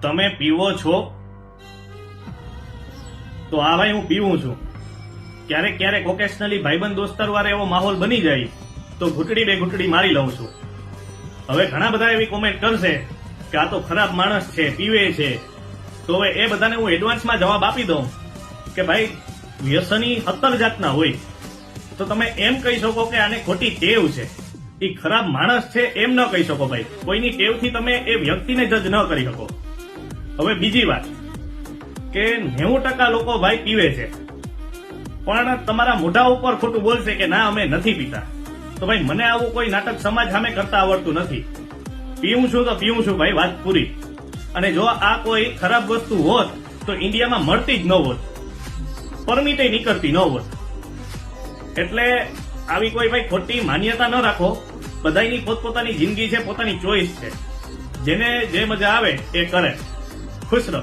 તમે પીવો છો? તો આ ભાઈ હું પીવું છું. ક્યારેક ક્યારેક ઓકેશનલી ભાઈબંધ દોસ્તાર વારે એવો માહોલ બની જાય તો ઘૂંટડી બે ઘૂંટડી મારી લઉં છું. હવે ઘણા બધા એવી કોમેન્ટ કરશે કે આ તો ખરાબ માણસ છે, પીવે છે. તો હવે એ બધાને હું એડવાન્સમાં જવાબ આપી દઉં કે ભાઈ વ્યસની 17 જાતના હોય. તો તમે એમ કહી શકો કે આને ખોટી ટેવ છે, એ ખરાબ માણસ છે એમ ન કહી શકો ભાઈ. કોઈની ટેવથી તમે એ વ્યક્તિને જજ ન કરી શકો. હવે બીજી વાત કે 90% લોકો ભાઈ પીવે છે પણ તમારા મોઢા ઉપર ખોટું બોલશે કે ના અમે નથી પીતા. તો ભાઈ મને આવું કોઈ નાટક સમાજ સામે કરતા આવડતું નથી. પીવું છું તો પીવું છું ભાઈ, વાત પૂરી. અને જો આ કોઈ ખરાબ વસ્તુ હોત તો ઇન્ડિયામાં મળતી જ ન હોત, પરમિટે નીકળતી ન હોત. એટલે આવી કોઈ ભાઈ ખોટી માન્યતા ન રાખો. બધાની પોતપોતાની જિંદગી છે, પોતાની ચોઈસ છે. જેને જે મજા આવે એ કરે. ખુશ રહો.